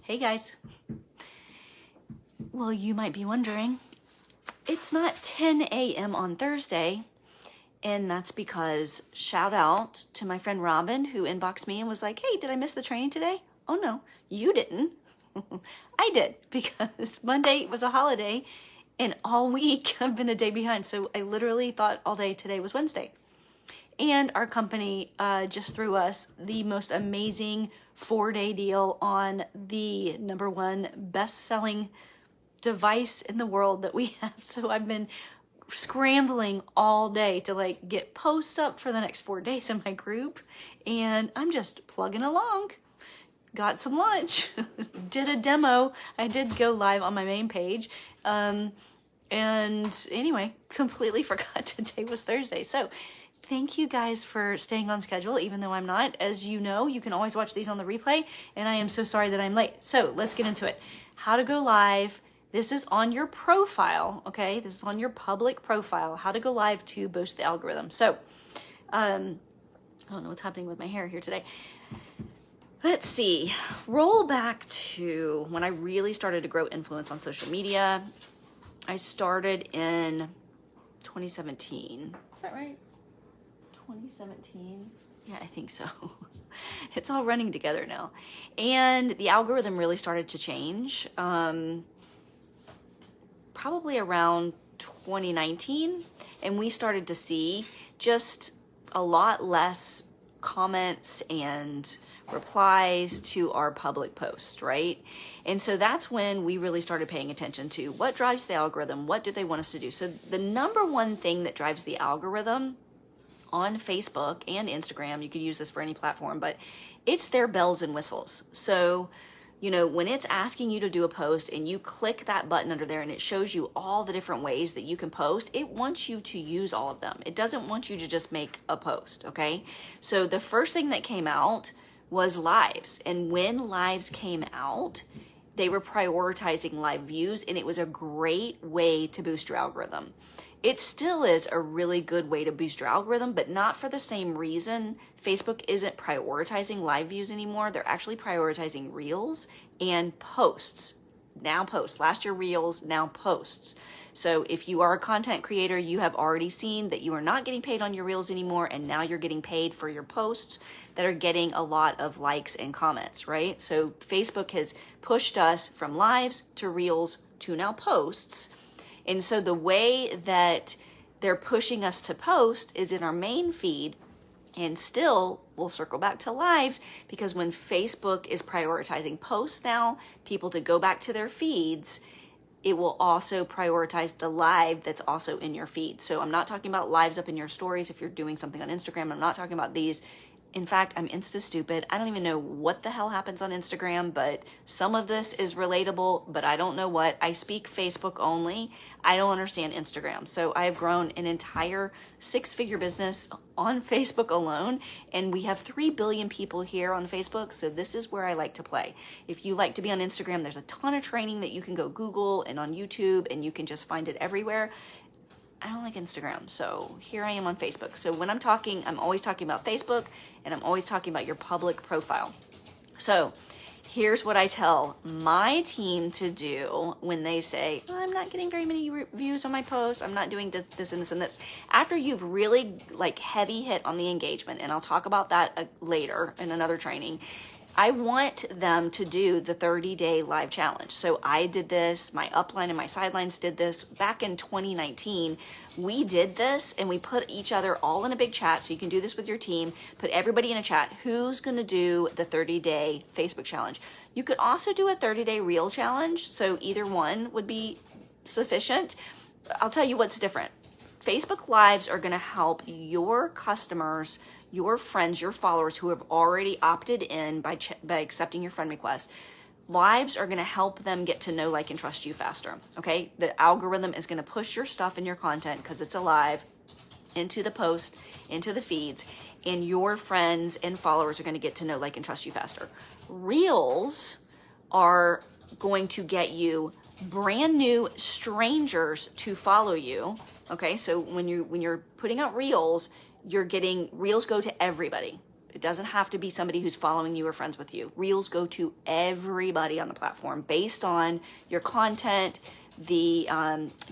Hey guys. Well, you might be wondering, it's not 10 a.m. on Thursday, and that's because shout out to my friend Robin who inboxed me and was like, hey, did I miss the training today? Oh no, you didn't. I did, because Monday was a holiday and all week I've been a day behind. So I literally thought all day today was Wednesday. And our company just threw us the most amazing 4-day deal on the #1 best-selling device in the world that we have. So I've been scrambling all day to get posts up for the next 4 days in my group, and I'm just plugging along. Got some lunch, did a demo. I did go live on my main page. And anyway, completely forgot today was Thursday. So thank you guys for staying on schedule, even though I'm not. As you know, you can always watch these on the replay, and I am so sorry that I'm late. So let's get into it. How to go live. This is on your profile, okay? This is on your public profile, how to go live to boost the algorithm. So, I don't know what's happening with my hair here today. Let's see, roll back to when I really started to grow influence on social media. I started in 2017. Is that right? 2017? Yeah, I think so. It's all running together now. And the algorithm really started to change. Probably around 2019, and we started to see just a lot less comments and replies to our public posts, right? And so that's when we really started paying attention to what drives the algorithm, what do they want us to do. So the #1 thing that drives the algorithm on Facebook and Instagram, you could use this for any platform, but it's their bells and whistles. So when it's asking you to do a post and you click that button under there and it shows you all the different ways that you can post, it wants you to use all of them. It doesn't want you to just make a post, okay? So the first thing that came out was lives. And when lives came out, they were prioritizing live views, and it was a great way to boost your algorithm. It still is a really good way to boost your algorithm, but not for the same reason. Facebook isn't prioritizing live views anymore. They're actually prioritizing reels and posts. Now posts. Last year reels, now posts. So if you are a content creator, you have already seen that you are not getting paid on your reels anymore, and now you're getting paid for your posts that are getting a lot of likes and comments, right? So Facebook has pushed us from lives to reels to now posts. And so the way that they're pushing us to post is in our main feed, and still we'll circle back to lives, because when Facebook is prioritizing posts now, people to go back to their feeds, it will also prioritize the live that's also in your feed. So I'm not talking about lives up in your stories if you're doing something on Instagram. I'm not talking about these. In fact, I'm Insta stupid. I don't even know what the hell happens on Instagram, but some of this is relatable, but I don't know what. I speak Facebook only. I don't understand Instagram. So I've grown an entire 6-figure business on Facebook alone, and we have 3 billion people here on Facebook. So this is where I like to play. If you like to be on Instagram, there's a ton of training that you can go Google and on YouTube, and you can just find it everywhere. I don't like Instagram, so here I am on Facebook. So when I'm talking, I'm always talking about Facebook, and I'm always talking about your public profile. So here's what I tell my team to do when they say, I'm not getting very many views on my posts, I'm not doing this and this and this. After you've really heavy hit on the engagement, and I'll talk about that later in another training, I want them to do the 30-day live challenge. So I did this, my upline and my sidelines did this back in 2019. We did this, and we put each other all in a big chat. So you can do this with your team, put everybody in a chat. Who's gonna do the 30-day Facebook challenge? You could also do a 30-day reel challenge. So either one would be sufficient. I'll tell you what's different. Facebook Lives are gonna help your customers, your friends, your followers who have already opted in by accepting your friend request. Lives are going to help them get to know, like, and trust you faster, okay? The algorithm is going to push your stuff and your content, because it's alive, into the post, into the feeds, and your friends and followers are going to get to know, like, and trust you faster. Reels are going to get you brand new strangers to follow you, okay? So when you're putting out reels, you're getting reels go to everybody. It doesn't have to be somebody who's following you or friends with you. Reels go to everybody on the platform based on your content, the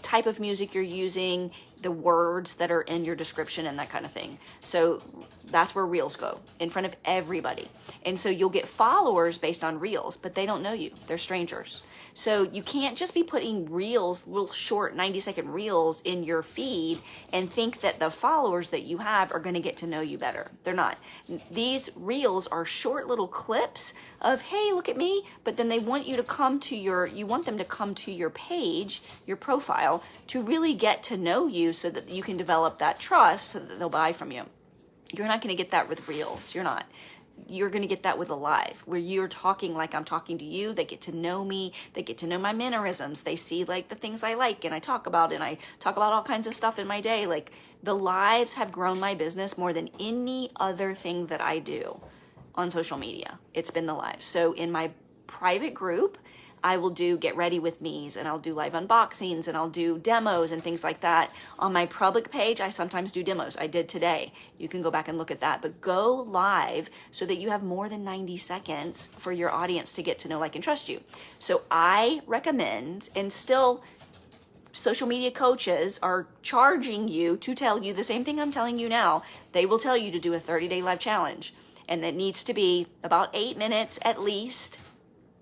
type of music you're using, the words that are in your description, and that kind of thing. So that's where Reels go, in front of everybody. And so you'll get followers based on Reels, but they don't know you. They're strangers. So you can't just be putting Reels, little short 90-second Reels in your feed and think that the followers that you have are going to get to know you better. They're not. These Reels are short little clips of, hey, look at me, but then they want you to come to you want them to come to your page, your profile, to really get to know you so that you can develop that trust so that they'll buy from you. You're not going to get that with Reels. You're not. You're going to get that with a live, where you're talking like I'm talking to you. They get to know me. They get to know my mannerisms. They see like the things I like, and I talk about all kinds of stuff in my day. Like, the lives have grown my business more than any other thing that I do on social media. It's been the lives. So in my private group, I will do get ready with me's, and I'll do live unboxings, and I'll do demos and things like that. On my public page, I sometimes do demos. I did today. You can go back and look at that. But go live so that you have more than 90 seconds for your audience to get to know, like, and trust you. So I recommend, and still social media coaches are charging you to tell you the same thing I'm telling you now. They will tell you to do a 30-day live challenge, and that needs to be about 8 minutes at least.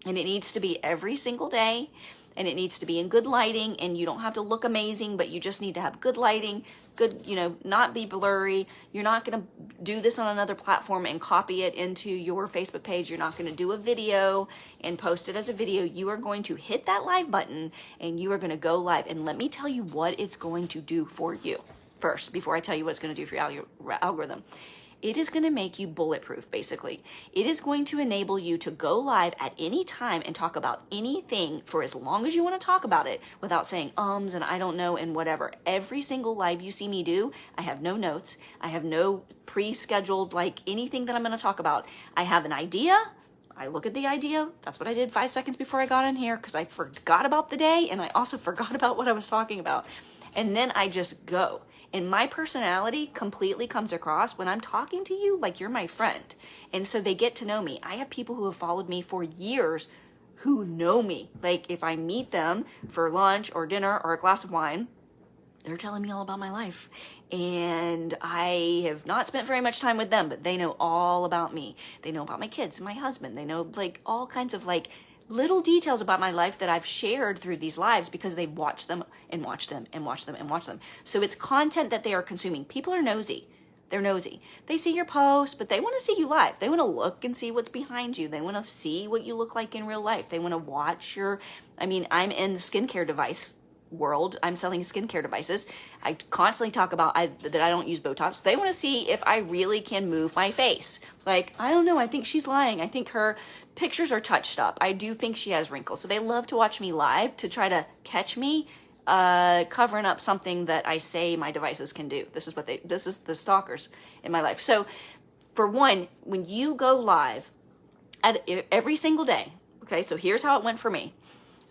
And it needs to be every single day, and it needs to be in good lighting, and you don't have to look amazing, but you just need to have good lighting, good, not be blurry. You're not going to do this on another platform and copy it into your Facebook page. You're not going to do a video and post it as a video. You are going to hit that live button, and you are going to go live. And let me tell you what it's going to do for you first, before I tell you what it's going to do for your algorithm. It is going to make you bulletproof, basically. It is going to enable you to go live at any time and talk about anything for as long as you want to talk about it without saying ums and I don't know and whatever. Every single live you see me do, I have no notes. I have no pre-scheduled, like, anything that I'm going to talk about. I have an idea. I look at the idea. That's what I did 5 seconds before I got in here, because I forgot about the day, and I also forgot about what I was talking about. And then I just go. And my personality completely comes across when I'm talking to you like you're my friend. And so they get to know me. I have people who have followed me for years who know me. Like, if I meet them for lunch or dinner or a glass of wine, they're telling me all about my life. And I have not spent very much time with them, but they know all about me. They know about my kids, my husband. They know, like, all kinds of, like, little details about my life that I've shared through these lives because they've watched them and watched them and watched them and watched them. So it's content that they are consuming. People are nosy. They're nosy. They see your posts, but they want to see you live. They want to look and see what's behind you. They want to see what you look like in real life. They want to watch I'm in the skincare device world. I'm selling skincare devices. I constantly talk about that I don't use Botox. They want to see if I really can move my face. Like, I don't know. I think she's lying. I think her pictures are touched up. I do think she has wrinkles. So they love to watch me live to try to catch me covering up something that I say my devices can do. This is the stalkers in my life. So for one, when you go live every single day, okay, so here's how it went for me.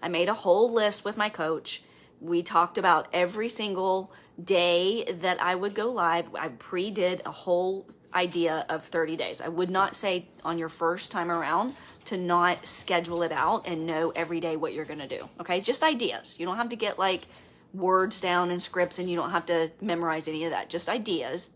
I made a whole list with my coach. We talked about every single day that I would go live. I pre-did a whole idea of 30 days. I would not say on your first time around to not schedule it out and know every day what you're going to do. Okay, just ideas. You don't have to get like words down and scripts, and you don't have to memorize any of that. Just ideas.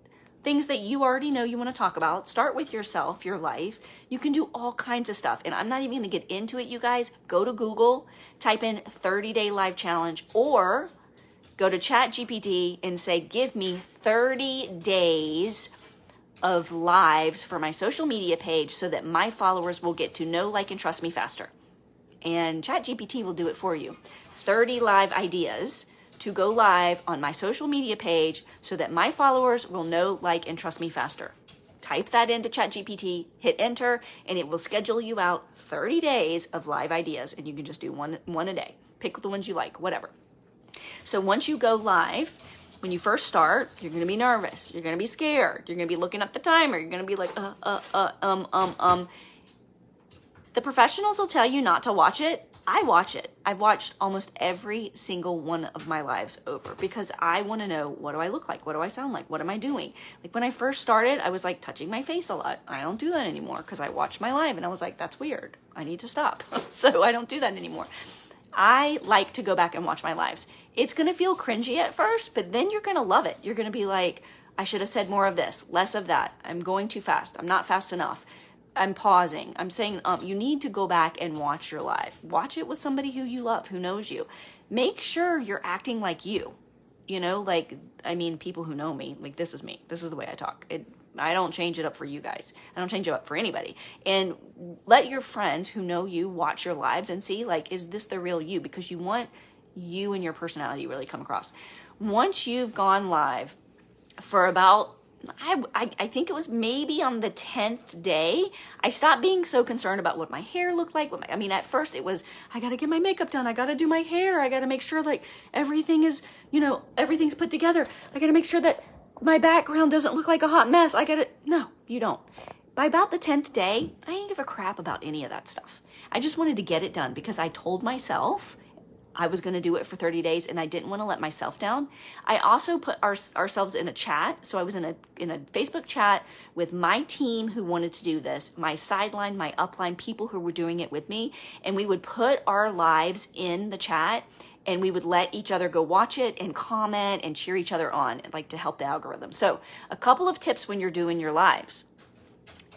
Things that you already know you want to talk about. Start with yourself, your life. You can do all kinds of stuff. And I'm not even going to get into it, you guys. Go to Google, type in 30-day live challenge, or go to ChatGPT and say, give me 30 days of lives for my social media page so that my followers will get to know, like, and trust me faster. And ChatGPT will do it for you. 30 live ideas to go live on my social media page so that my followers will know, like, and trust me faster. Type that into ChatGPT, hit enter, and it will schedule you out 30 days of live ideas, and you can just do one a day. Pick the ones you like, whatever. So once you go live, when you first start, you're going to be nervous. You're going to be scared. You're going to be looking at the timer. You're going to be like, The professionals will tell you not to watch it. I watch it. I've watched almost every single one of my lives over because I want to know, what do I look like? What do I sound like? What am I doing? Like when I first started, I was like touching my face a lot. I don't do that anymore because I watched my live and I was like, that's weird. I need to stop. So I don't do that anymore. I like to go back and watch my lives. It's going to feel cringy at first, but then you're going to love it. You're going to be like, I should have said more of this, less of that. I'm going too fast. I'm not fast enough. I'm pausing. I'm saying, you need to go back and watch your live. Watch it with somebody who you love, who knows you. Make sure you're acting like you. You know, like, I mean, people who know me, like, this is me. This is the way I talk. I don't change it up for you guys. I don't change it up for anybody. And let your friends who know you watch your lives and see, like, is this the real you? Because you want you and your personality really come across. Once you've gone live for about, I think it was maybe on the 10th day, I stopped being so concerned about what my hair looked like. At first it was, I got to get my makeup done. I got to do my hair. I got to make sure like everything is, everything's put together. I got to make sure that my background doesn't look like a hot mess. No, you don't. By about the 10th day, I didn't give a crap about any of that stuff. I just wanted to get it done because I told myself I was going to do it for 30 days and I didn't want to let myself down. I also put ourselves in a chat. So I was in a Facebook chat with my team who wanted to do this, my sideline, my upline, people who were doing it with me. And we would put our lives in the chat and we would let each other go watch it and comment and cheer each other on, like to help the algorithm. So a couple of tips when you're doing your lives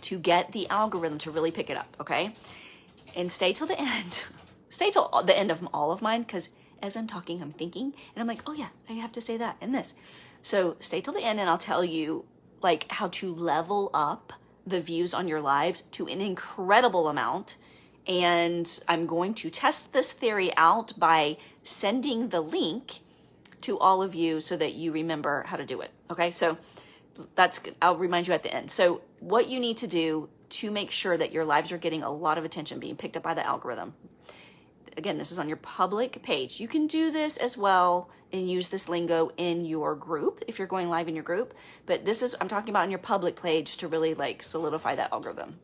to get the algorithm to really pick it up, okay? And stay till the end. Stay till the end of all of mine, because as I'm talking, I'm thinking, and I'm like, oh yeah, I have to say that and this. So stay till the end and I'll tell you like how to level up the views on your lives to an incredible amount. And I'm going to test this theory out by sending the link to all of you so that you remember how to do it. Okay, so that's good. I'll remind you at the end. So what you need to do to make sure that your lives are getting a lot of attention, being picked up by the algorithm. Again, this is on your public page. You can do this as well and use this lingo in your group if you're going live in your group. But this is, I'm talking about on your public page to really like solidify that algorithm.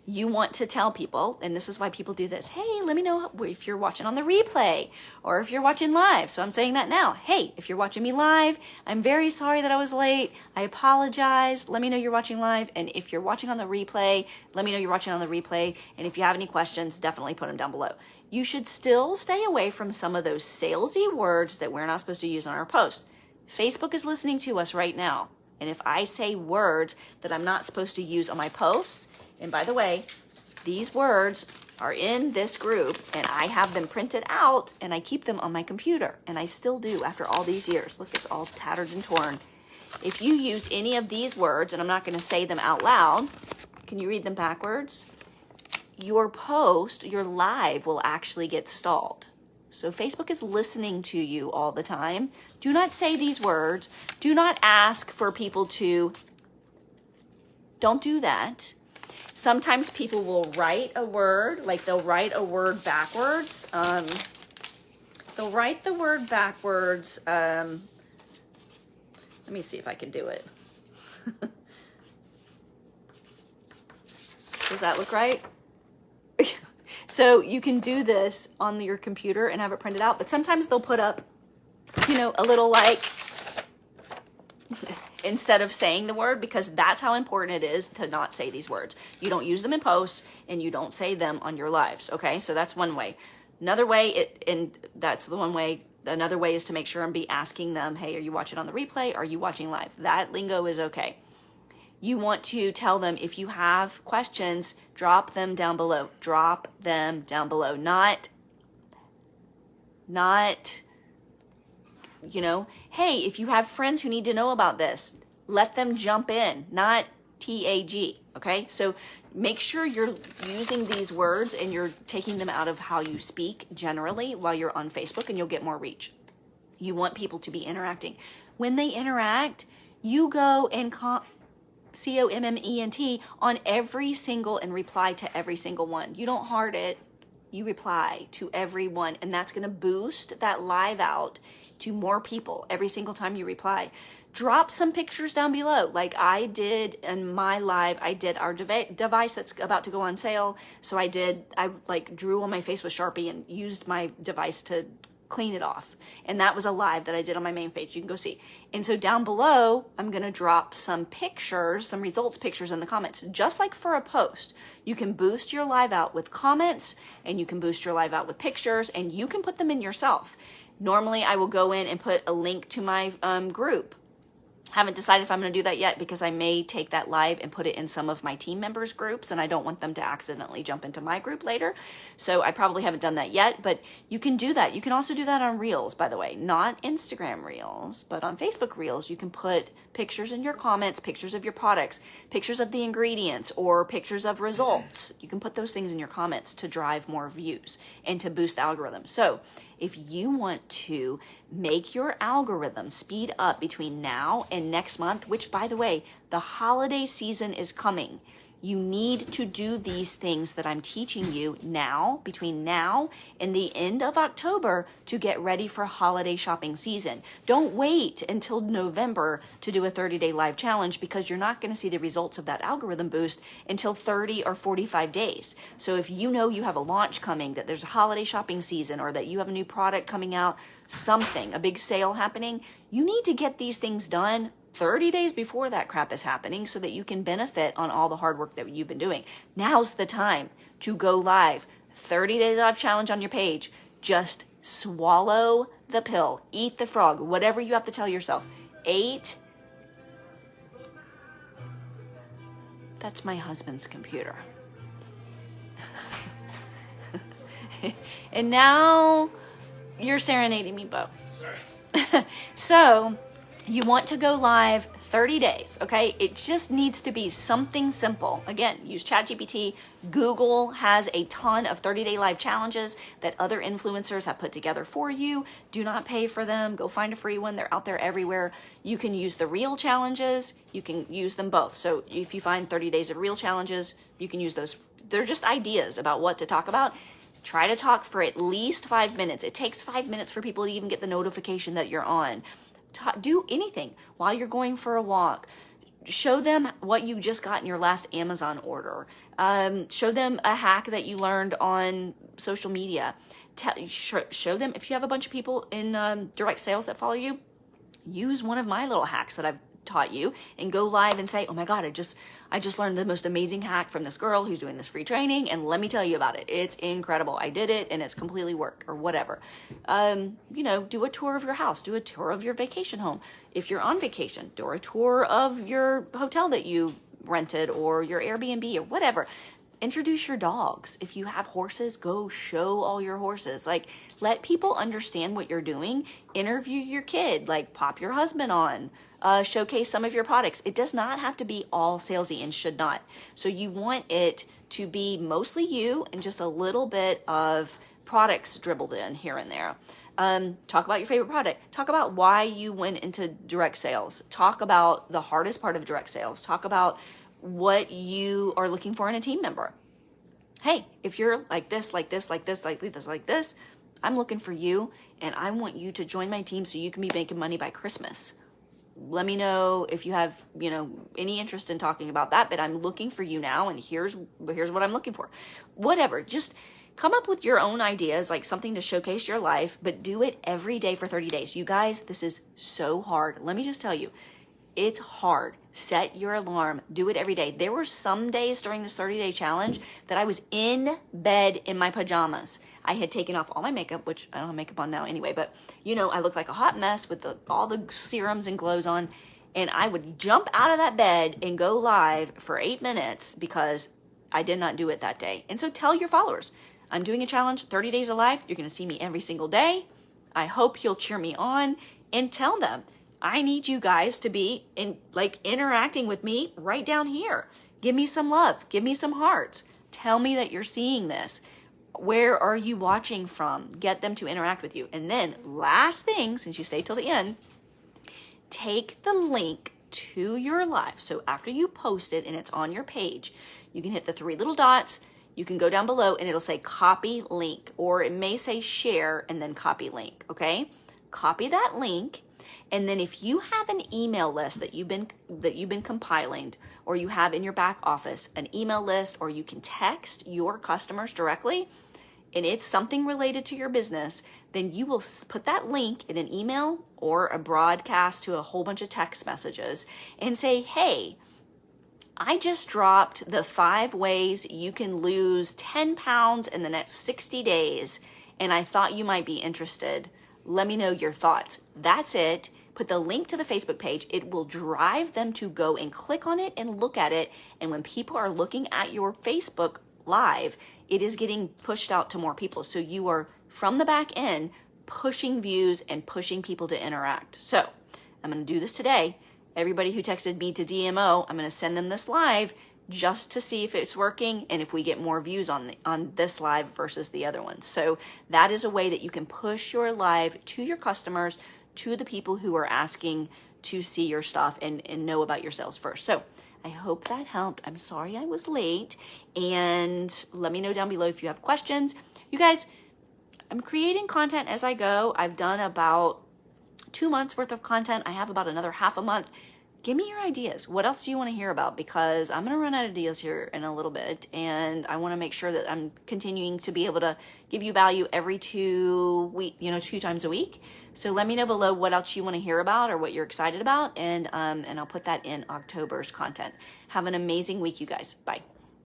You want to tell people, and this is why people do this, hey, let me know if you're watching on the replay or if you're watching live. So I'm saying that now. Hey, if you're watching me live, I'm very sorry that I was late. I apologize. Let me know you're watching live. And if you're watching on the replay, let me know you're watching on the replay. And if you have any questions, definitely put them down below. You should still stay away from some of those salesy words that we're not supposed to use on our post. Facebook is listening to us right now. And if I say words that I'm not supposed to use on my posts, and by the way, these words are in this group and I have them printed out and I keep them on my computer, and I still do after all these years. Look, it's all tattered and torn. If you use any of these words, and I'm not going to say them out loud, can you read them backwards? Your post, your live will actually get stalled. So Facebook is listening to you all the time. Do not say these words. Do not ask for people to. Don't do that. Sometimes people will write a word, like they'll write a word backwards. They'll write the word backwards. Let me see if I can do it. Does that look right? So you can do this on your computer and have it printed out, but sometimes they'll put up, a little like, instead of saying the word, because that's how important it is to not say these words. You don't use them in posts and you don't say them on your lives. Okay. So that's one way. Another way, another way is to make sure and be asking them, hey, are you watching on the replay? Are you watching live? That lingo is okay. You want to tell them if you have questions, drop them down below. Drop them down below. Not, hey, if you have friends who need to know about this, let them jump in, not TAG, okay? So make sure you're using these words and you're taking them out of how you speak generally while you're on Facebook, and you'll get more reach. You want people to be interacting. When they interact, you go and comment on every single and reply to every single one. You don't heart it, you reply to everyone, and that's going to boost that live out to more people every single time you reply. Drop some pictures down below. Like I did in my live, I did our device that's about to go on sale. So I like drew on my face with Sharpie and used my device to clean it off. And that was a live that I did on my main page. You can go see. And so down below, I'm going to drop some pictures, some results pictures in the comments. Just like for a post, you can boost your live out with comments and you can boost your live out with pictures and you can put them in yourself. Normally I will go in and put a link to my group. Haven't decided if I'm going to do that yet because I may take that live and put it in some of my team members groups and I don't want them to accidentally jump into my group later. So I probably haven't done that yet, but you can do that. You can also do that on Reels, by the way, not Instagram Reels, but on Facebook Reels. You can put pictures in your comments, pictures of your products, pictures of the ingredients, or pictures of results. You can put those things in your comments to drive more views and to boost the algorithm. So if you want to make your algorithm speed up between now and next month, which by the way, the holiday season is coming, you need to do these things that I'm teaching you now, between now and the end of October, to get ready for holiday shopping season. Don't wait until November to do a 30-day live challenge because you're not going to see the results of that algorithm boost until 30 or 45 days. So if you know you have a launch coming, that there's a holiday shopping season, or that you have a new product coming out, something, a big sale happening, you need to get these things done 30 days before that crap is happening so that you can benefit on all the hard work that you've been doing. Now's the time to go live. 30-day live challenge on your page. Just swallow the pill. Eat the frog. Whatever you have to tell yourself. 8. That's my husband's computer. And now you're serenading me, Bo. Sorry. So you want to go live 30 days, okay? It just needs to be something simple. Again, use ChatGPT. Google has a ton of 30-day live challenges that other influencers have put together for you. Do not pay for them. Go find a free one. They're out there everywhere. You can use the Reel challenges. You can use them both. So if you find 30 days of Reel challenges, you can use those. They're just ideas about what to talk about. Try to talk for at least 5 minutes. It takes 5 minutes for people to even get the notification that you're on. Do anything while you're going for a walk. Show them what you just got in your last Amazon order. Show them a hack that you learned on social media. Show them, if you have a bunch of people in direct sales that follow you, use one of my little hacks that I've taught you and go live and say, oh my God, I just learned the most amazing hack from this girl who's doing this free training, and let me tell you about it. It's incredible. I did it and it's completely worked, or whatever. Do a tour of your house, do a tour of your vacation home. If you're on vacation, do a tour of your hotel that you rented or your Airbnb or whatever. Introduce your dogs. If you have horses, go show all your horses. Like, let people understand what you're doing. Interview your kid, like pop your husband on. Showcase some of your products. It does not have to be all salesy, and should not. So you want it to be mostly you and just a little bit of products dribbled in here and there. Talk about your favorite product. Talk about why you went into direct sales. Talk about the hardest part of direct sales. Talk about what you are looking for in a team member. Hey, if you're like this, like this, like this, like this, like this, I'm looking for you, and I want you to join my team so you can be making money by Christmas. Let me know if you have, any interest in talking about that, but I'm looking for you now, and here's what I'm looking for. Whatever, just come up with your own ideas, like something to showcase your life, but do it every day for 30 days. You guys, this is so hard. Let me just tell you, it's hard. Set your alarm. Do it every day. There were some days during this 30-day challenge that I was in bed in my pajamas. I had taken off all my makeup, which I don't have makeup on now anyway, but I looked like a hot mess with all the serums and glows on, and I would jump out of that bed and go live for 8 minutes because I did not do it that day. And so tell your followers, I'm doing a challenge, 30 days of live. You're going to see me every single day. I hope you'll cheer me on, and tell them, I need you guys to be interacting with me right down here. Give me some love. Give me some hearts. Tell me that you're seeing this. Where are you watching from? Get them to interact with you. And then last thing, since you stay till the end, take the link to your live. So after you post it and it's on your page, you can hit the 3 little dots. You can go down below and it'll say copy link, or it may say share and then copy link. Okay. copy that link. And then if you have an email list that you've been compiling, or you have in your back office an email list, or you can text your customers directly, and it's something related to your business, then you will put that link in an email or a broadcast to a whole bunch of text messages and say, hey, I just dropped the 5 ways you can lose 10 pounds in the next 60 days, and I thought you might be interested. Let me know your thoughts. That's it. Put the link to the Facebook page. It will drive them to go and click on it and look at it. And when people are looking at your Facebook Live, it is getting pushed out to more people. So you are, from the back end, pushing views and pushing people to interact. So I'm going to do this today. Everybody who texted me to DMO, I'm going to send them this live just to see if it's working and if we get more views on this live versus the other ones. So that is a way that you can push your live to your customers, to the people who are asking to see your stuff and know about your sales first. So I hope that helped. I'm sorry I was late, and let me know down below if you have questions. You guys, I'm creating content as I go. I've done about 2 months worth of content. I have about another half a month. Give me your ideas. What else do you want to hear about? Because I'm going to run out of ideas here in a little bit, and I want to make sure that I'm continuing to be able to give you value every 2 times a week. So let me know below what else you want to hear about or what you're excited about, and I'll put that in October's content. Have an amazing week, you guys. Bye.